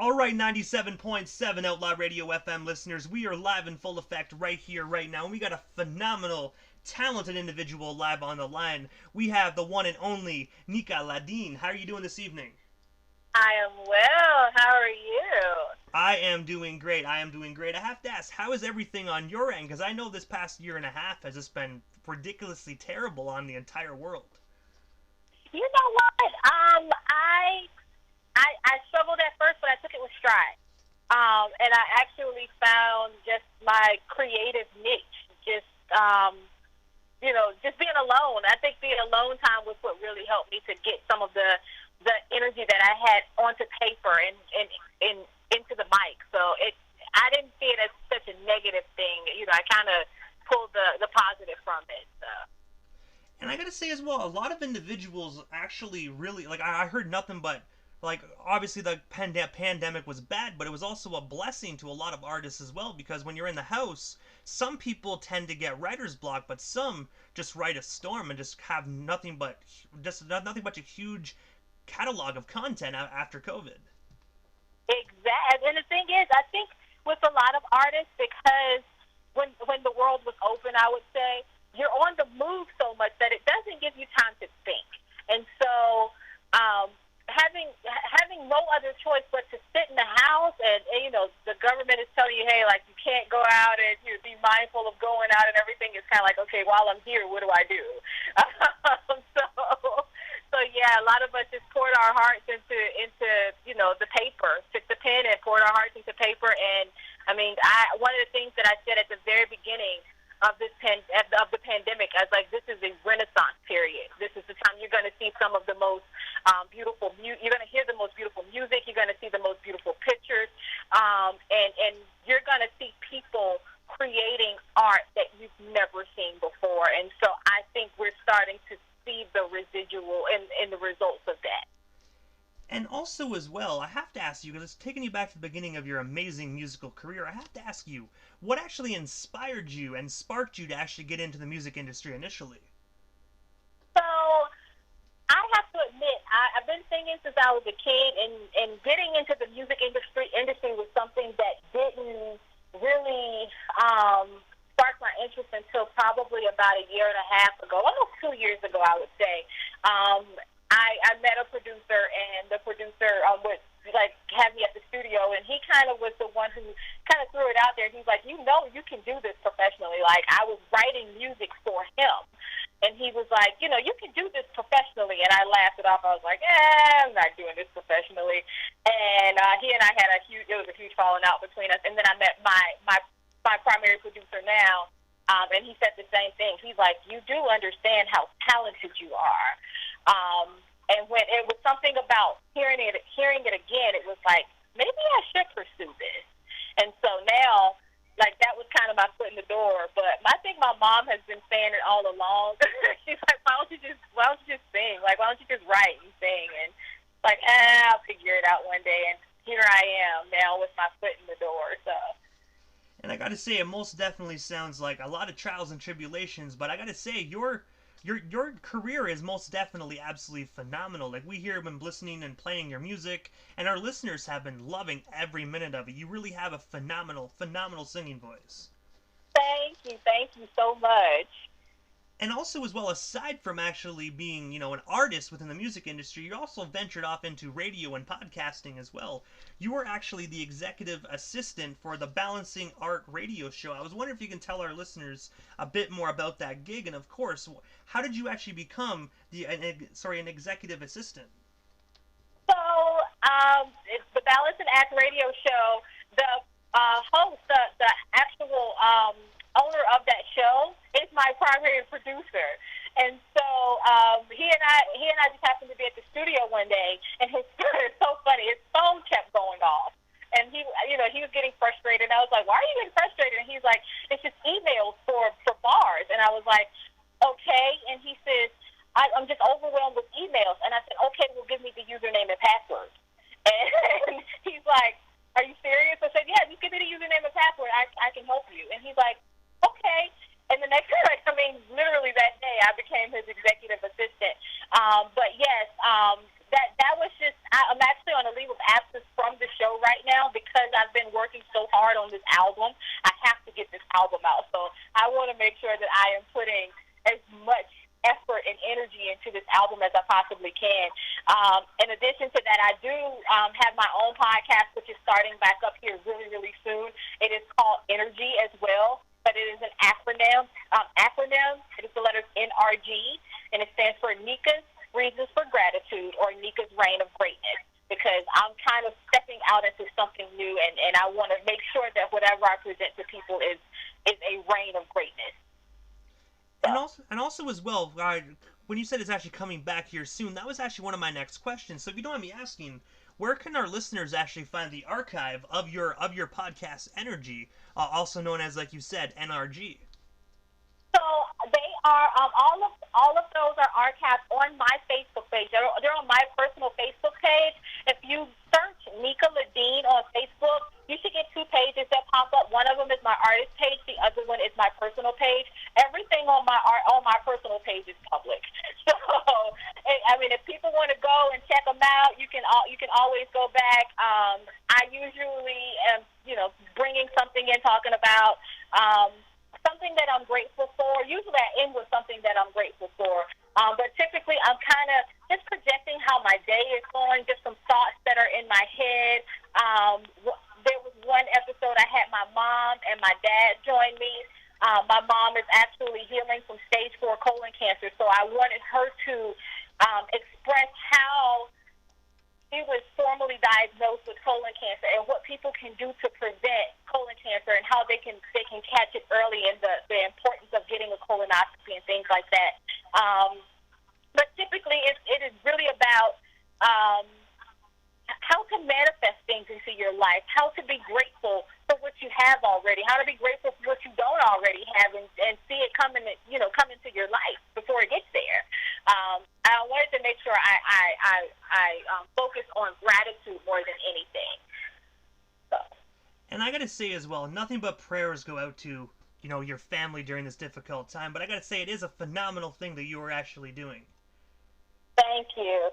All right, 97.7 Outlaw Radio FM listeners, we are live in full effect right here, right now, and we got a phenomenal, talented individual live on the line. We have the one and only Nika Ladean. How are you doing this evening? I am well. How are you? I am doing great. I am doing great. I have to ask, how is everything on your end? Because I know this past year and a half has just been ridiculously terrible on the entire world. You know what? I struggled at first, but I took it with stride. And I actually found just my creative niche. Just being alone. I think being alone time was what really helped me to get some of the energy that I had onto paper and into the mic. So I didn't see it as such a negative thing. I kind of pulled the positive from it. So. And I gotta say as well, a lot of individuals actually really, like, I heard nothing but, like, obviously the pandemic was bad, but it was also a blessing to a lot of artists as well, because when you're in the house, some people tend to get writer's block, but some just write a storm and just have nothing but a huge catalog of content after COVID. Exactly. And the thing is, I think with a lot of artists, because when the world was open, I would say, you're on the move so much that it doesn't give you time to think. And so having no other choice but to sit in the house and the government is telling you, hey, like, you can't go out and be mindful of going out and everything, is kind of like, okay, while I'm here, what do I do? So yeah, a lot of us just poured our hearts into the paper, took the pen and poured our hearts into paper. And I mean, one of the things that I said at the very beginning of the pandemic, I was like, this is a renaissance period. This is the time you're going to see some of the most beautiful you're going to hear the most beautiful music. You're going to see the most beautiful pictures, and you're going to see people creating art that you've never seen before. And so I think we're starting to see the residual and the results of that. And also as well, I have to ask you, because it's taking you back to the beginning of your amazing musical career, I have to ask you, what actually inspired you and sparked you to actually get into the music industry initially? So I have to admit, I've been singing since I was a kid, and getting into the music industry was something that didn't really spark my interest until probably about a year and a half ago, almost 2 years ago, I would say. I met a producer, and the producer would have me at the studio, and he kind of was the one who kind of threw it out there. He's like, you can do this professionally. Like, I was writing music for him, and he was like, you can do this professionally. And I laughed it off. I was like, I'm not doing this professionally. And he and I had it was a huge falling out between us. And then I met my primary producer now, and he said the same thing. He's like, you do understand how talented you are. And when it was something about hearing it again, it was like, maybe I should pursue this. And so now, like, that was kind of my foot in the door. But I think my mom has been saying it all along. She's like, why don't you just sing? Like, why don't you just write and sing? And like, I'll figure it out one day. And here I am now with my foot in the door. So. And I gotta say, it most definitely sounds like a lot of trials and tribulations, but I gotta say, your career is most definitely absolutely phenomenal. Like, we here been listening and playing your music, and our listeners have been loving every minute of it. You really have a phenomenal singing voice. Thank you so much. And also as well, aside from actually being, an artist within the music industry, you also ventured off into radio and podcasting as well. You were actually the executive assistant for the Balancing Art radio show. I was wondering if you can tell our listeners a bit more about that gig, and of course, how did you actually become an executive assistant? So, it's the Balancing Act radio show. The host, the actual owner of that show, is my primary producer. And so he and I just happened to be at the studio one day, and it's so funny. His phone kept going off, and he was getting frustrated. And I was like, "Why are you getting frustrated?" And he's like, "It's just emails for bars." And I was like, "Okay." And he says, "I'm just overwhelmed with emails." And I said, "Okay, well, give me the username and password." And he's like, "Are you serious?" I said, "Yeah, just give me the username and password. I can help you." And he's like, "Okay." And the next, literally that day, I became his executive assistant. But yes, that was just, possibly can. In addition to that, I do have my own podcast, which is starting back up here really, really soon. It is called Energy as well, but it is an acronym. It is the letters NRG, and it stands for Nika's Reasons for Gratitude, or Nika's Reign of Greatness, because I'm kind of stepping out into something new, and I want to make sure that whatever I present to people is a reign of greatness. And also as well, when you said it's actually coming back here soon, that was actually one of my next questions. So if you don't mind me asking, where can our listeners actually find the archive of your podcast Energy, also known as, like you said, NRG? So they are all of those are archived on my Facebook page. They're on my personal Facebook page. If you search Nika Ladean on Facebook, you should get two pages that pop up. One of them is my artist page. The other one is my personal page. Everything on my personal page is public. So, I mean, if people want to go and check them out, you can always go back. I usually am, bringing something in, talking about something that I'm grateful for. Usually I end with something that I'm grateful for. But typically I'm kind of just projecting how my day is going, just some thoughts that are in my head. There was one episode I had my mom and my dad join me. My mom is actually healing from stage 4 colon cancer, so I wanted her to express how she was formally diagnosed with colon cancer and what people can do to prevent colon cancer and how they can catch it early, and the importance of getting a colonoscopy and things like that. But typically it is really about how to manifest things into your life, how to be grateful for what you have already, how to be grateful for what you don't already have, and see it come into your life before it gets there. I wanted to make sure I focus on gratitude more than anything. So. And I gotta say as well, nothing but prayers go out to your family during this difficult time. But I gotta say, it is a phenomenal thing that you are actually doing. Thank you.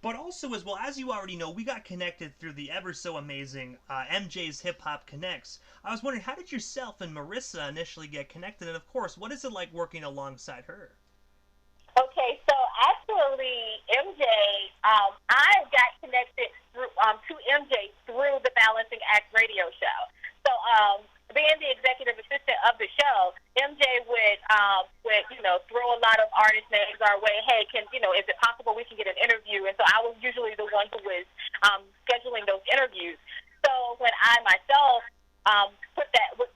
But also as well, as you already know, we got connected through the ever so amazing MJ's Hip Hop Connects. I was wondering, how did yourself and Marissa initially get connected? And of course, what is it like working alongside her? Okay, so actually, MJ, I got connected to MJ through the Balancing Act radio show. So, being the executive assistant of the show, MJ would throw a lot of artist names our way. Hey, is it possible we can get an interview? And so I was usually the one who was scheduling those interviews. So when I myself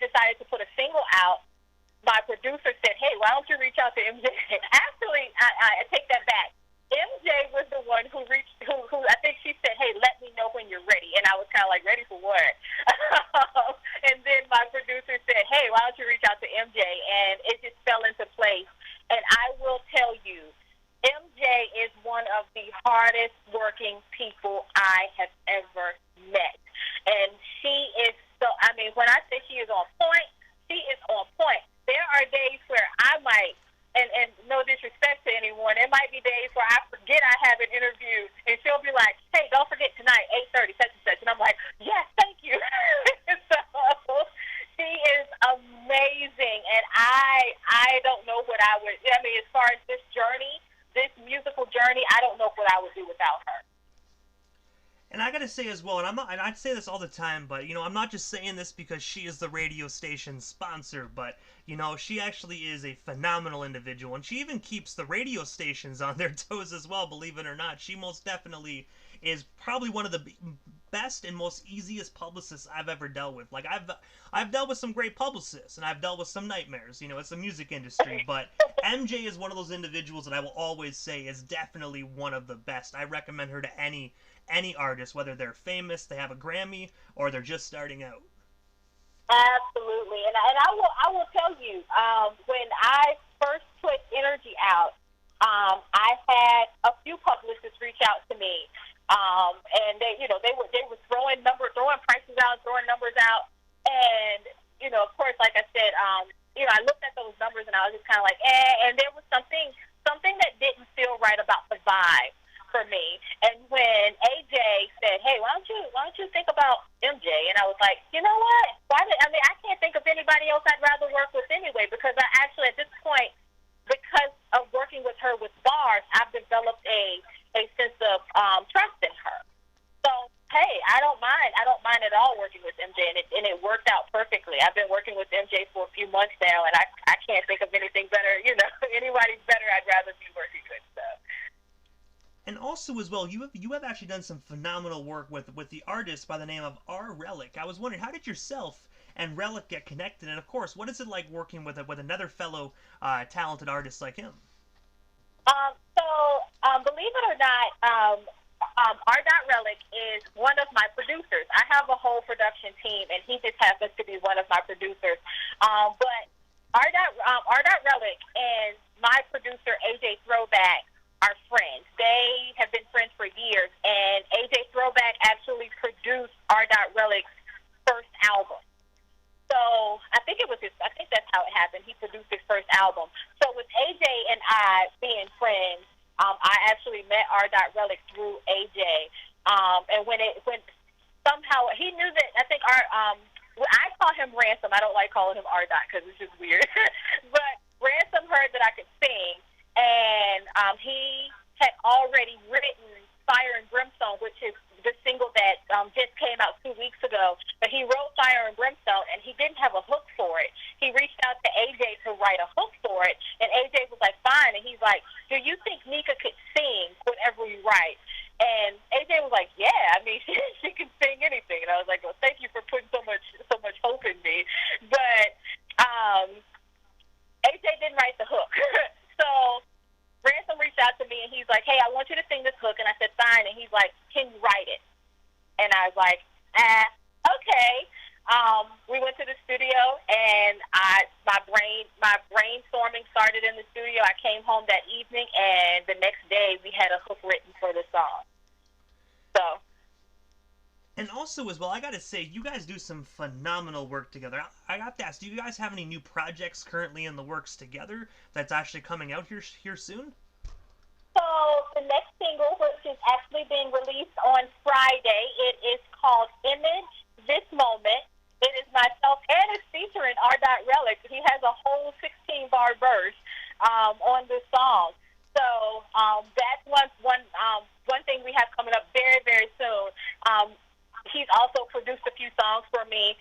decided to put a single out, my producer said, "Hey, why don't you reach out to MJ?" Actually, I take that back. MJ was the one who I think she said, "Hey, let me know when you're ready." And I was kind of like, "Ready for what?" And then my producer said, "Hey, why don't you reach out to MJ?" And it just fell into place. And I will tell you, MJ is one of the hardest working people I have ever met. And she is when I say she is on point, she is on point. There are days where I might, and no disrespect to anyone, there might be days where I forget I have an interview, and she'll be like, "Hey, don't forget tonight, 8:30, such and such." And I'm like, "Yes, thank you." So she is amazing, and I don't know what I would, as far as this musical journey, I don't know what I would do without her. And I gotta say as well, and I'd say this all the time, but I'm not just saying this because she is the radio station's sponsor, but she actually is a phenomenal individual, and she even keeps the radio stations on their toes as well, believe it or not. She most definitely is probably one of the best and most easiest publicists I've ever dealt with. Like, I've dealt with some great publicists, and I've dealt with some nightmares. It's the music industry, but MJ is one of those individuals that I will always say is definitely one of the best. I recommend her to any artist, whether they're famous, they have a Grammy, or they're just starting out. Absolutely, and I will tell you, when I first put Energy out, I had a few publicists reach out to me, and they were throwing prices out, throwing numbers out, and of course, like I said, I looked at those numbers and I was just kind of like, and there was something that didn't feel right about the vibe for me. And when AJ said, "Hey, why don't you think about MJ?" And I was like, "You know what? I can't think of anybody else I'd rather work with anyway, because I actually, at this point, because of working with her with bars, I've developed a sense of trust in her. So, hey, I don't mind. I don't mind at all working with MJ, and it worked out perfectly. I've been working with MJ for a few months now, and I can't think of anything better. You know, anybody's better, I'd rather be working with. So. And also as well, you have actually done some phenomenal work with the artist by the name of R. Relic. I was wondering, how did yourself and Relic get connected? And of course, what is it like working with another fellow talented artist like him? Believe it or not, R. Relic is one of my producers. I have a whole production team, and he just happens to be one of my producers. But R. Relic and my producer, AJ Throwback, are friends. They have been friends for years, and AJ Throwback actually produced R. Relic's first album. So I think that's how it happened. He produced his first album. So with AJ and I being friends, I actually met R. Relic through AJ. And when somehow he knew that, I think I call him Ransom. I don't like calling him R. because it's just weird. But Ransom heard that I could sing, and he had already written Fire and Brimstone, which is the single that just came out 2 weeks ago. But he wrote Fire and Brimstone, and he didn't have a hook for it. He reached out to AJ to write a hook for it, and AJ was like, fine. And he's like, do you think Nika could sing whatever you write? And AJ was like, yeah, I mean, she can sing anything. And I was like, well, thank you for putting so much hope in me. But AJ didn't write the hook. So Ransom reached out to me, and he's like, hey, I want you to sing this hook. And I said, fine. And he's like, can you write it? And I was like, okay. We went to the studio, and my brainstorming started in the studio. I came home that evening, and the next day we had a hook written for the song. So. And also as well, I gotta say, you guys do some phenomenal work together. I got to ask, do you guys have any new projects currently in the works together that's actually coming out here soon? So the next single, which is actually being released on Friday, it is called Image This Moment. It is myself, and it's featuring R. Relic. He has a whole 16-bar verse on this song. So that's one thing we have coming up very, very soon. He's also produced a few songs for me.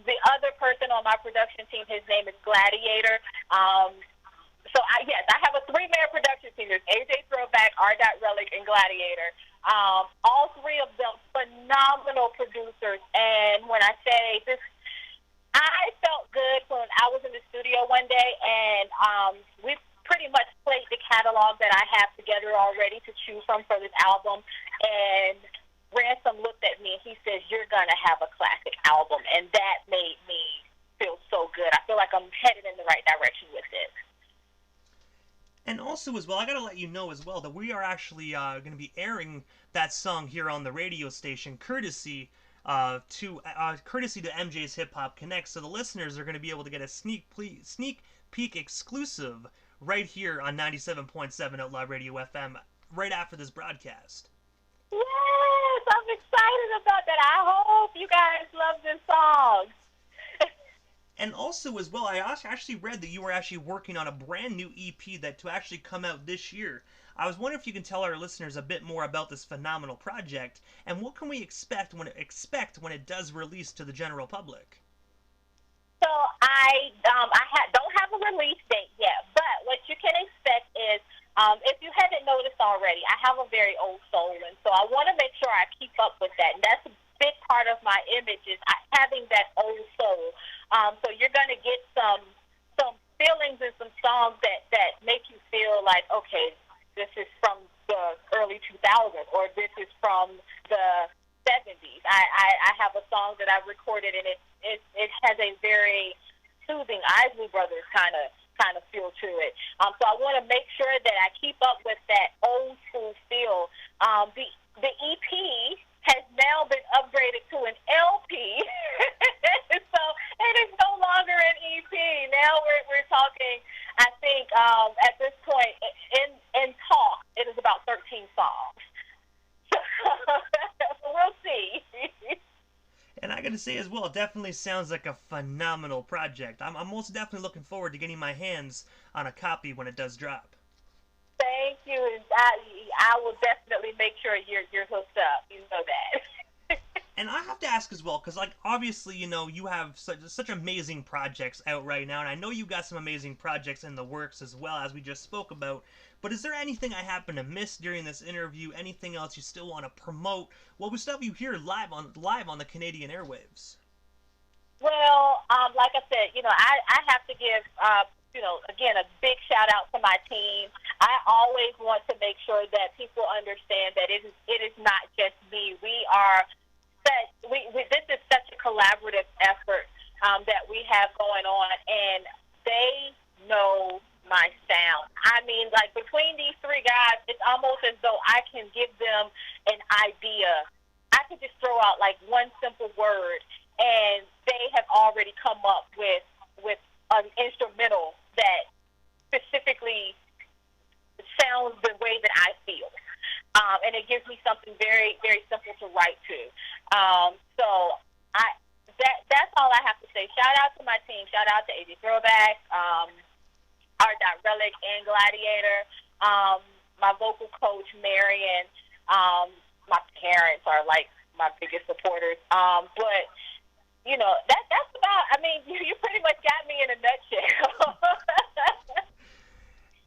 The other person on my production team, his name is Gladiator. I have a 3-man production team. There's AJ Throwback, R. Relic, and Gladiator. All 3 of them phenomenal producers. And when I say this, I felt good when I was in the studio one day, and we pretty much played the catalog that I have together already to choose from for this album. And Ransom looked at me and he says, you're going to have a classic album. And that made me feel so good. I feel like I'm headed in the right direction with it. And also as well, I got to let you know as well that we are actually going to be airing that song here on the radio station courtesy to MJ's Hip Hop Connect. So the listeners are going to be able to get a sneak peek exclusive right here on 97.7 Outlaw Radio FM right after this broadcast. Yes, I'm excited about that. I hope you guys love this song. And also as well, I actually read that you were actually working on a brand new EP that to actually come out this year. I was wondering if you can tell our listeners a bit more about this phenomenal project, and what can we expect when it does release to the general public? So I don't have a release date yet, but what you can expect is, if you haven't noticed already, I have a very old soul, and so I want to make sure I keep up with that. And that's a big part of my image is having that old soul. So you're going to get some feelings and some songs that make you feel like, okay, this is from the early 2000s, or this is from the 70s. I have a song that I've recorded, and it has a very soothing Isley Brothers kind of feel to it. So I want to make sure that I keep up with that old school feel. The EP has now been upgraded to an LP, so it is no longer an EP. Now we're talking. I think at this point in talk, it is about 13 songs. So we'll see. And I gotta say as well, it definitely sounds like a phenomenal project. I'm most definitely looking forward to getting my hands on a copy when it does drop. you, and I will definitely make sure you're hooked up. You know that. And I have to ask as well, because like obviously you have such amazing projects out right now, and I know you got some amazing projects in the works as well, as we just spoke about. But is there anything I happen to miss during this interview? Anything else you still want to promote? What we still have you here live on the Canadian airwaves? Well, like I said, I have to give, again, a big shout out to my team. I always want to make sure that people understand that it is not just me. This is such a collaborative effort that we have going on, and they know my sound. I mean, like between these three guys, it's almost as though I can give them an idea. I could just throw out like one simple word, and they have already come up with an instrumental that specifically sounds the way that I feel. And it gives me something very, very simple to write to. So that's all I have to say. Shout out to my team. Shout out to AJ Throwback, Relic, and Gladiator. My vocal coach, Marion. My parents are like my biggest supporters. But that's about. I mean, you pretty much got me in a nutshell.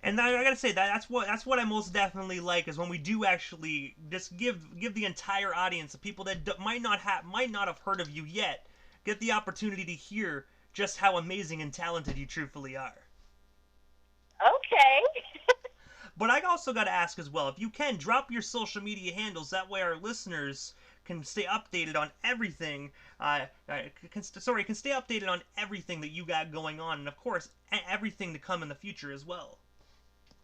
And I gotta say that's what I most definitely like, is when we do actually just give the entire audience, the people that might not have heard of you yet, get the opportunity to hear just how amazing and talented you truthfully are. Okay. But I also got to ask as well, if you can, drop your social media handles. That way our listeners can stay updated on everything. Can stay updated on everything that you got going on, and of course, everything to come in the future as well.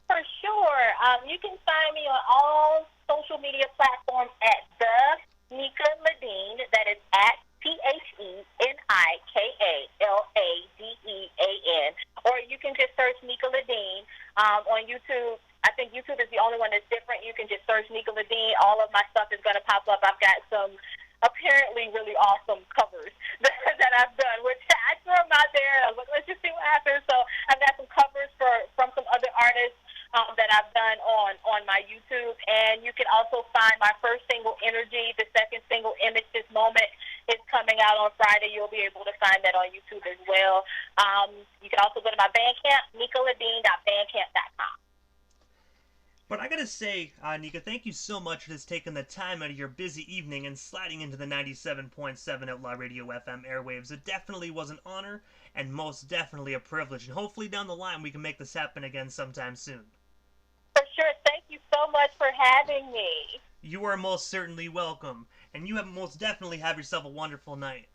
For sure. You can find me on all social media platforms at the Nika Ladean. That is at PHENIKALADEAN. Or you can just search Nika Ladean on YouTube. I think YouTube is the only one that's different. You can just search Nika Ladean. All of my stuff is going to pop up. I've got some apparently really awesome covers that I've done, which I threw them out there. I was like, let's just see what happens. So I've got some covers from some other artists that I've done on my YouTube. And you can also find my first single, Energy. The second single, Image This Moment, is coming out on Friday. You'll be able to find that on YouTube as well. You can also go to my Bandcamp, nikaladean.bandcamp.com. But I gotta say, Nika, thank you so much for just taking the time out of your busy evening and sliding into the 97.7 Outlaw Radio FM airwaves. It definitely was an honor, and most definitely a privilege. And hopefully down the line we can make this happen again sometime soon. For sure. Thank you so much for having me. You are most certainly welcome. And you have most definitely have yourself a wonderful night.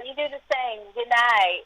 You do the same. Good night.